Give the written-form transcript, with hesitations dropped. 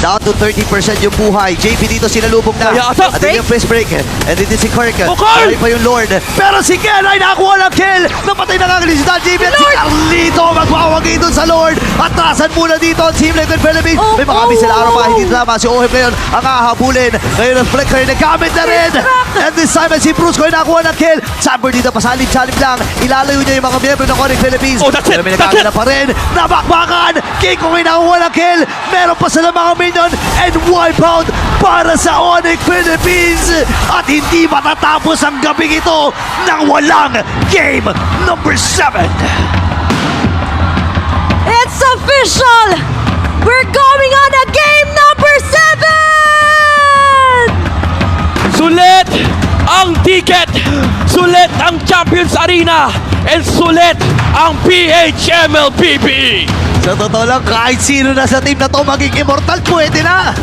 Down to 30% yung buhay. JP dito sinalubog na. Kaya ata, At yung face break. And dito si Kirk. Kirk! Pa yung Lord. Pero si Ken ay nakakuha ng kill. Napatay na nga si Dan JP. At si Carlito magwawagi doon sa Lord. Atrasan muna dito ang Team Liquid Philippines. May mga sila araw pa. Hindi tama. Si Oheb ngayon ang hahabulin. Ngayon ang Flicker nagamit na rin. And this time si Bruce ko ay nakakuha ng kill. Samber dito pasalib-salib lang. Ilalayo niya yung mga miyembro ng Connect Philippines. Oh, that's it! Pero may That's nagkakita it! pa rin. Nabakbakan. King ko ay nakakuha ng kill. Meron pa sila mga minion. And wipeout para sa Onyx Philippines. At hindi matatapos ang gabing ito nang walang game number 7. It's official! We're going on a game number 7! Sulit ang ticket, sulit ang Champions Arena, and sulit ang PHMLPB. Sa totoo lang, kahit sino na sa team na to maging immortal, pwede na.